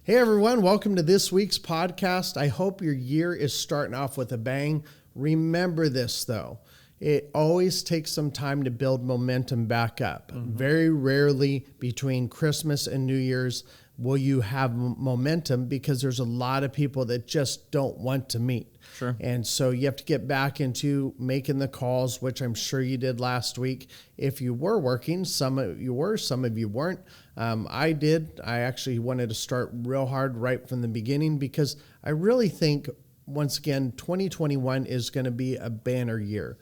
Hey everyone, welcome to this week's podcast. I hope your year is starting off with a bang. Remember this though, it always takes some time to build momentum back up. Very rarely between Christmas and New Year's will you have momentum because there's a lot of people that just don't want to meet. Sure. And so you have to get back into making the calls, which I'm sure you did last week. If you were working, some of you were, some of you weren't. I did. I actually wanted to start real hard right from the beginning because I really think, once again, 2021 is going to be a banner year.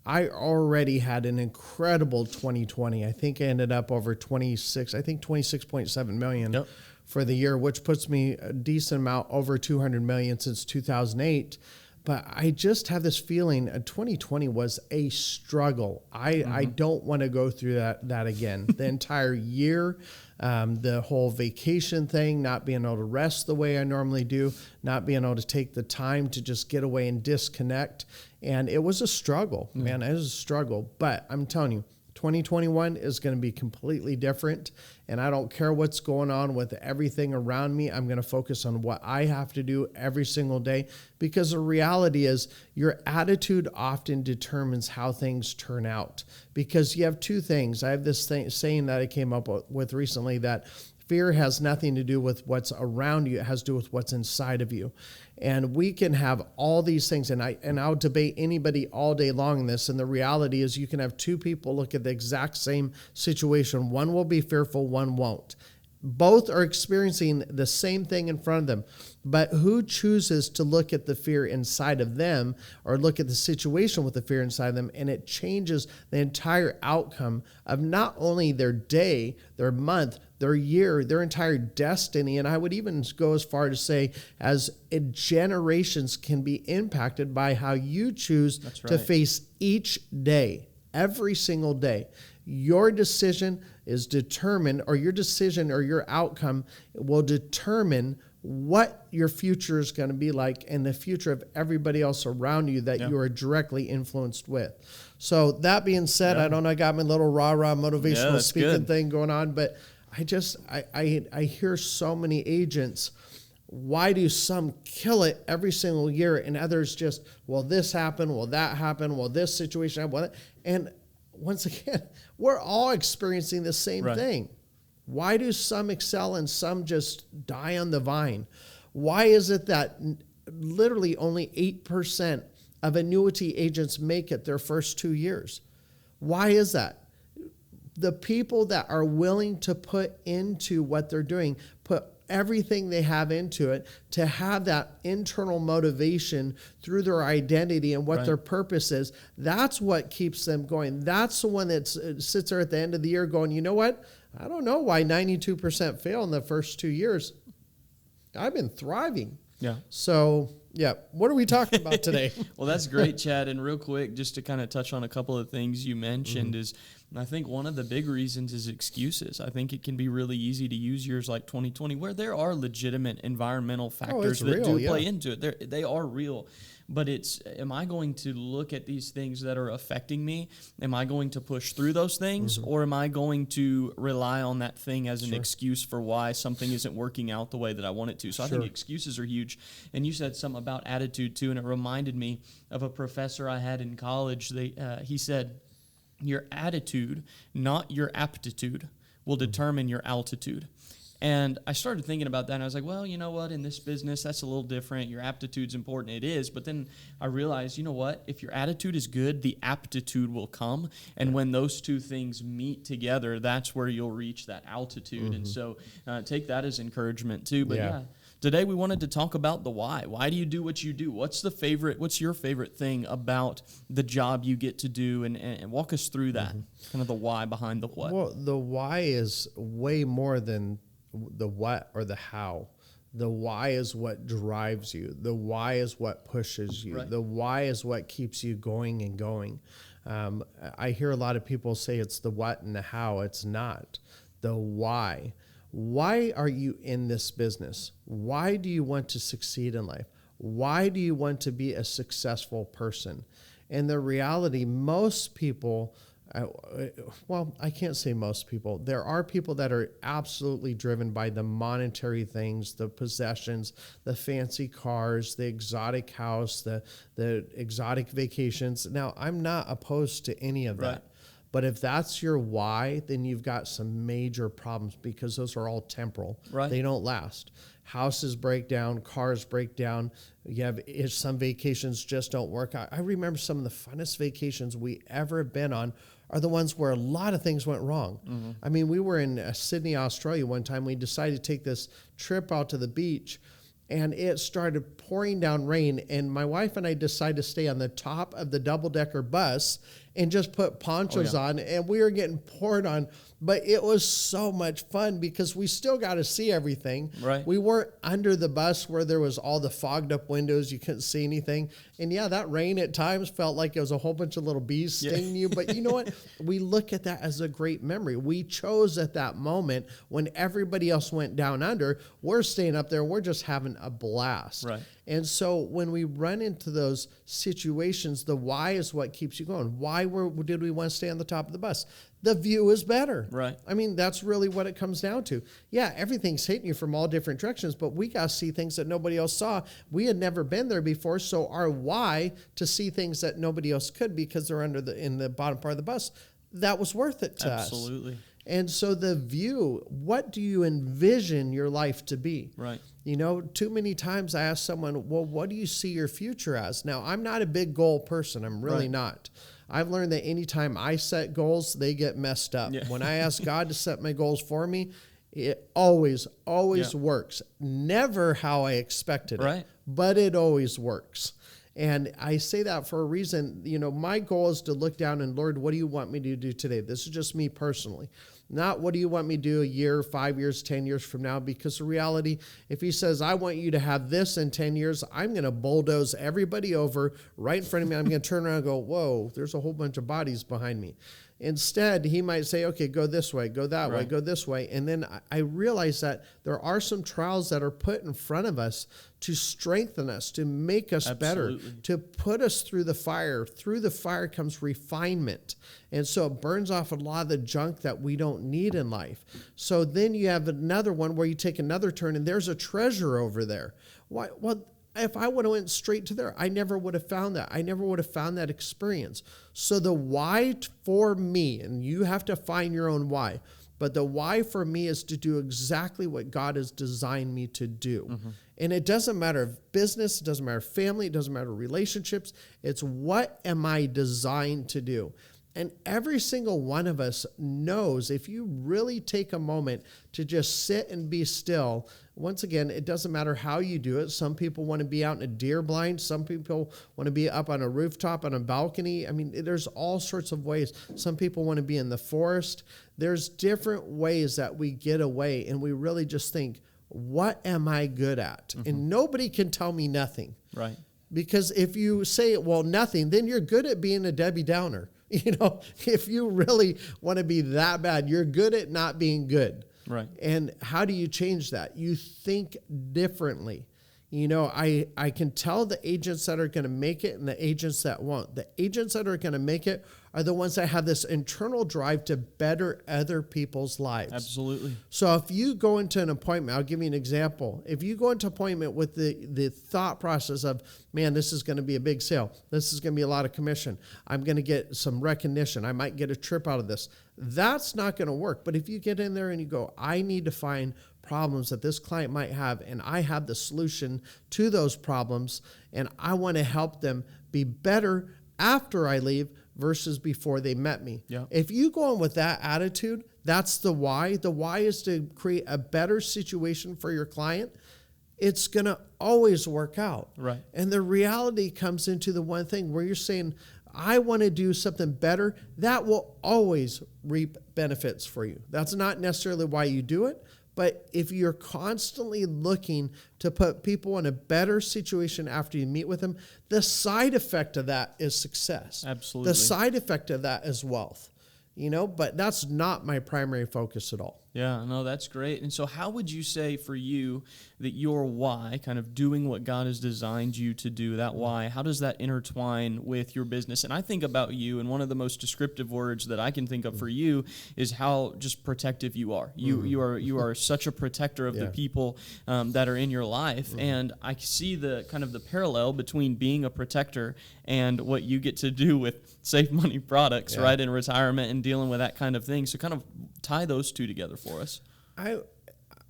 I already had an incredible 2020. I think I ended up over 26.7 million for the year, which puts me a decent amount over 200 million since 2008. But I just have this feeling 2020 was a struggle. I don't want to go through that again. The entire year, the whole vacation thing, not being able to rest the way I normally do, not being able to take the time to just get away and disconnect. And it was a struggle, man. It was a struggle. But I'm telling you, 2021 is going to be completely different. And I don't care what's going on with everything around me. I'm going to focus on what I have to do every single day, because the reality is your attitude often determines how things turn out. Because you have two things. I have this saying that I came up with recently, that fear has nothing to do with what's around you. It has to do with what's inside of you. And we can have all these things, and I'll debate anybody all day long in this. And the reality is you can have two people look at the exact same situation. One will be fearful, one won't. Both are experiencing the same thing in front of them. But who chooses to look at the fear inside of them or look at the situation with the fear inside of them? And it changes the entire outcome of not only their day, their month, their year, their entire destiny. And I would even go as far to say as generations can be impacted by how you choose to face each day, every single day. Your decision is determined, or your decision or your outcome will determine what your future is going to be like and the future of everybody else around you that you are directly influenced with. So that being said, I don't know, I got my little rah-rah motivational speaking thing going on, but I hear so many agents. Why do some kill it every single year and others just, well, this happened, well, that happened, well, this situation happened, and once again, we're all experiencing the same thing. Why do some excel and some just die on the vine? Why is it that literally only 8% of annuity agents make it their first 2 years? Why is that? The people that are willing to put into what they're doing, put everything they have into it, to have that internal motivation through their identity and what their purpose is, that's what keeps them going. That's the one that sits there at the end of the year going, you know what? I don't know why 92% fail in the first 2 years. I've been thriving. Yeah. So, what are we talking about today? Well, that's great, Chad. And real quick, just to kind of touch on a couple of things you mentioned is, I think one of the big reasons is excuses. I think it can be really easy to use years like 2020 where there are legitimate environmental factors that do play into it. They are real. But it's, am I going to look at these things that are affecting me? Am I going to push through those things? Or am I going to rely on that thing as an excuse for why something isn't working out the way that I want it to? So I think excuses are huge. And you said something about attitude too, and it reminded me of a professor I had in college. He said, your attitude, not your aptitude, will determine your altitude. And I started thinking about that, and I was like, well, you know what? In this business, that's a little different. Your aptitude's important. It is. But then I realized, you know what? If your attitude is good, the aptitude will come. And when those two things meet together, that's where you'll reach that altitude. And so take that as encouragement, too. But today we wanted to talk about the why. Why do you do what you do? What's your favorite thing about the job you get to do? And walk us through that, kind of the why behind the what. Well, the why is way more than the what or the how. The why is what drives you. The why is what pushes you. The why is what keeps you going and going. I hear a lot of people say it's the what and the how. It's not. The why. Why are you in this business? Why do you want to succeed in life? Why do you want to be a successful person? And the reality, most people Well, I can't say most people. There are people that are absolutely driven by the monetary things, the possessions, the fancy cars, the exotic house, the exotic vacations. Now, I'm not opposed to any of that. But if that's your why, then you've got some major problems because those are all temporal. Right. They don't last. Houses break down, cars break down. You have some vacations just don't work out. I remember some of the funnest vacations we ever have been on are the ones where a lot of things went wrong. Mm-hmm. I mean, we were in Sydney, Australia one time. We decided to take this trip out to the beach, and it started pouring down rain, and my wife and I decided to stay on the top of the double-decker bus and just put ponchos on, and we were getting poured on. But it was so much fun because we still got to see everything. Right. We weren't under the bus where there was all the fogged up windows. You couldn't see anything. And yeah, that rain at times felt like it was a whole bunch of little bees stinging you. But you know what? We look at that as a great memory. We chose at that moment when everybody else went down under. We're staying up there. We're just having a blast. Right. And so when we run into those situations, the why is what keeps you going. Why did we want to stay on the top of the bus? The view is better. Right. I mean, that's really what it comes down to. Yeah, everything's hitting you from all different directions, but we got to see things that nobody else saw. We had never been there before, so our why to see things that nobody else could because they're in the bottom part of the bus, that was worth it to us. Absolutely. And so the view, what do you envision your life to be? Right. You know, too many times I ask someone, well, what do you see your future as? Now, I'm not a big goal person. I'm really not. I've learned that anytime I set goals, they get messed up. Yeah. When I ask God to set my goals for me, it always works. Never how I expected it, but it always works. And I say that for a reason. You know, my goal is to look down and, Lord, what do you want me to do today? This is just me personally. Not what do you want me to do a year, 5 years, 10 years from now? Because the reality, if he says, I want you to have this in 10 years, I'm going to bulldoze everybody over right in front of me. I'm going to turn around and go, whoa, there's a whole bunch of bodies behind me. Instead, he might say, okay, go this way, go that way, go this way. And then I realize that there are some trials that are put in front of us to strengthen us, to make us better, to put us through the fire. Through the fire comes refinement. And so it burns off a lot of the junk that we don't need in life. So then you have another one where you take another turn and there's a treasure over there. Why? Well, if I would have went straight to there, I never would have found that. I never would have found that experience. So the why for me, and you have to find your own why, but the why for me is to do exactly what God has designed me to do. Mm-hmm. And it doesn't matter if business, it doesn't matter family, it doesn't matter relationships. It's what am I designed to do? And every single one of us knows if you really take a moment to just sit and be still, once again, it doesn't matter how you do it. Some people want to be out in a deer blind. Some people want to be up on a rooftop, on a balcony. I mean, there's all sorts of ways. Some people want to be in the forest. There's different ways that we get away, and we really just think, what am I good at? Mm-hmm. And nobody can tell me nothing. Right. Because if you say, well, nothing, then you're good at being a Debbie Downer. You know, if you really want to be that bad, you're good at not being good. Right. And how do you change that? You think differently. You know, I can tell the agents that are going to make it and the agents that won't. The agents that are going to make it are the ones that have this internal drive to better other people's lives. Absolutely. So if you go into an appointment, I'll give you an example. If you go into an appointment with the thought process of, man, this is going to be a big sale. This is going to be a lot of commission. I'm going to get some recognition. I might get a trip out of this. That's not going to work. But if you get in there and you go, I need to find problems that this client might have, and I have the solution to those problems, and I want to help them be better after I leave versus before they met me. Yeah. If you go in with that attitude, that's the why. The why is to create a better situation for your client. It's going to always work out. Right. And the reality comes into the one thing where you're saying, I want to do something better. That will always reap benefits for you. That's not necessarily why you do it. But if you're constantly looking to put people in a better situation after you meet with them, the side effect of that is success. Absolutely. The side effect of that is wealth. You know, but that's not my primary focus at all. Yeah, no, that's great. And so how would you say for you that your why, kind of doing what God has designed you to do, that why, how does that intertwine with your business? And I think about you, and one of the most descriptive words that I can think of for you is how just protective you are. You are such a protector of the people that are in your life. And I see the kind of the parallel between being a protector and what you get to do with Safe Money products, right, in retirement and dealing with that kind of thing. So kind of tie those two together for us.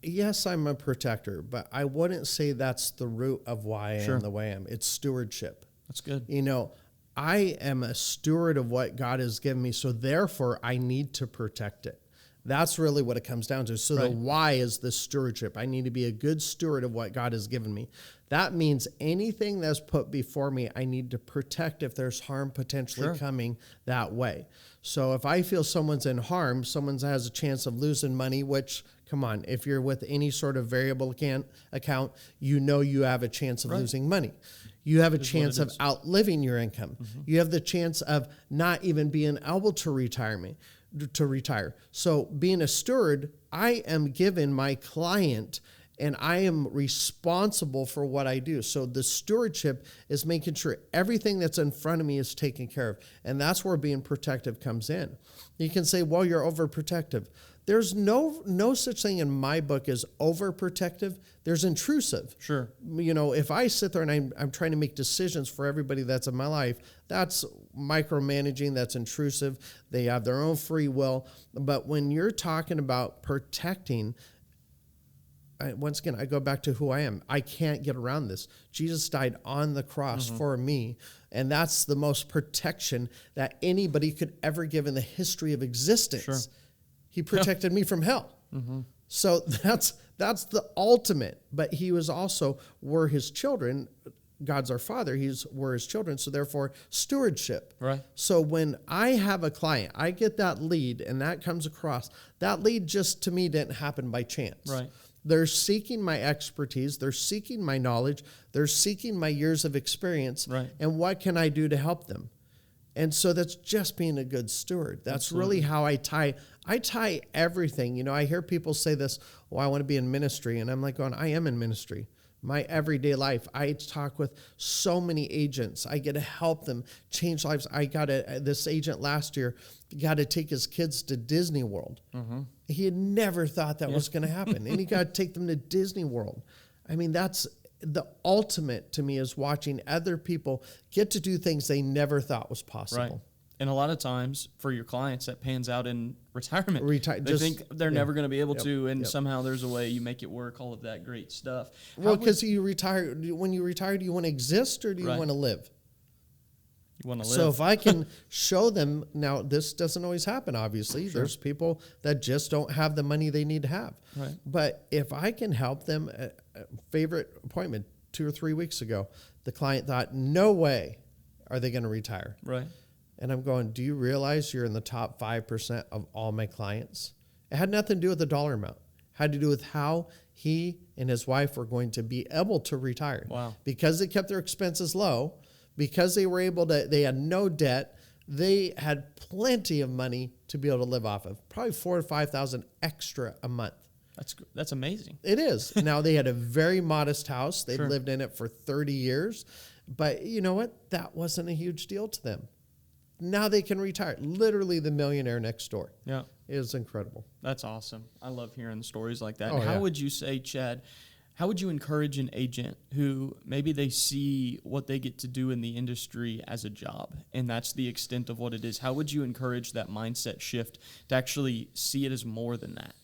Yes, I'm a protector, but I wouldn't say that's the root of why I am the way I am. It's stewardship. That's good. You know, I am a steward of what God has given me, so therefore I need to protect it. That's really what it comes down to. So the why is the stewardship. I need to be a good steward of what God has given me. That means anything that's put before me, I need to protect if there's harm potentially coming that way. So if I feel someone's in harm, someone has a chance of losing money, which, come on, if you're with any sort of variable account, you know you have a chance of losing money. You have a chance of outliving your income. You have the chance of not even being able to retire. So being a steward, I am given my client and I am responsible for what I do. So the stewardship is making sure everything that's in front of me is taken care of. And that's where being protective comes in. You can say, well, you're overprotective. There's no such thing in my book as overprotective. There's intrusive. Sure. You know, if I sit there and I'm trying to make decisions for everybody that's in my life, that's micromanaging, that's intrusive. They have their own free will. But when you're talking about protecting, once again, I go back to who I am. I can't get around this. Jesus died on the cross for me, and that's the most protection that anybody could ever give in the history of existence. Sure. He protected me from hell. So that's the ultimate. But he was also, we're his children. God's our Father. We're his children. So therefore, stewardship. Right. So when I have a client, I get that lead, and that comes across. That lead just to me didn't happen by chance. Right. They're seeking my expertise. They're seeking my knowledge. They're seeking my years of experience. Right. And what can I do to help them? And so that's just being a good steward. That's really how I tie everything. You know, I hear people say this, I want to be in ministry. And I'm like going, I am in ministry. My everyday life, I talk with so many agents. I get to help them change lives. This agent last year got to take his kids to Disney World. He had never thought that was going to happen. And he got to take them to Disney World. I mean, that's the ultimate to me, is watching other people get to do things they never thought was possible. Right. And a lot of times for your clients, that pans out in retirement. They think they're never going to be able to, and somehow there's a way you make it work, all of that great stuff. Well, because you retire, when you retire, do you want to exist or do you want to live? You want to live. So if I can show them, now this doesn't always happen, obviously. Sure. There's people that just don't have the money they need to have. Right. But if I can help them, favorite appointment 2 or 3 weeks ago, the client thought, no way are they going to retire. Right. And I'm going, do you realize you're in the top 5% of all my clients? It had nothing to do with the dollar amount. It had to do with how he and his wife were going to be able to retire. Wow. Because they kept their expenses low, because they were able to, they had no debt, they had plenty of money to be able to live off of. Probably $4,000 to $5,000 extra a month. That's amazing. It is. Now, they had a very modest house. They'd lived in it for 30 years. But you know what? That wasn't a huge deal to them. Now they can retire. Literally the millionaire next door. Yeah. It was incredible. That's awesome. I love hearing stories like that. How would you say, Chad, how would you encourage an agent who maybe they see what they get to do in the industry as a job, and that's the extent of what it is? How would you encourage that mindset shift to actually see it as more than that?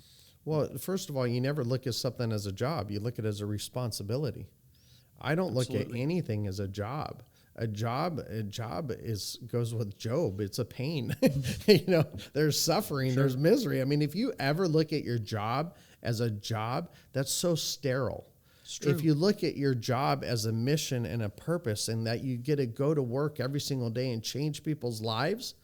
Well, first of all, you never look at something as a job. You look at it as a responsibility. I don't look at anything as a job. A job goes with Job. It's a pain. There's suffering, there's misery. I mean, if you ever look at your job as a job, that's so sterile. If you look at your job as a mission and a purpose, and that you get to go to work every single day and change people's lives,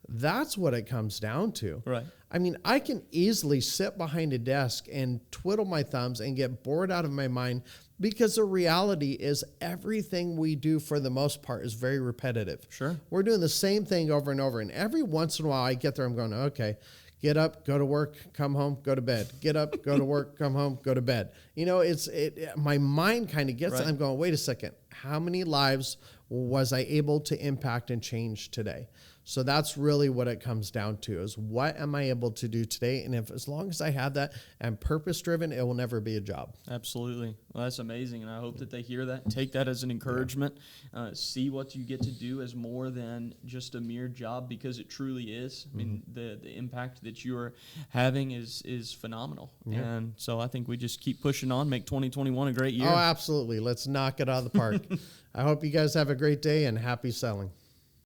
that's what it comes down to. Right. I mean, I can easily sit behind a desk and twiddle my thumbs and get bored out of my mind, because the reality is everything we do for the most part is very repetitive. Sure. We're doing the same thing over and over. And every once in a while I get there, I'm going, okay, Get up, go to work, come home, go to bed. Get up, go to work, come home, go to bed. You know, my mind kind of gets it. I'm going, wait a second. How many lives was I able to impact and change today? So that's really what it comes down to, is what am I able to do today? And as long as I have that and purpose driven, it will never be a job. Absolutely. Well, that's amazing. And I hope that they hear that, take that as an encouragement, see what you get to do as more than just a mere job, because it truly is. I mean, the impact that you are having is phenomenal. Yeah. And so I think we just keep pushing on, make 2021 a great year. Oh, absolutely. Let's knock it out of the park. I hope you guys have a great day and happy selling.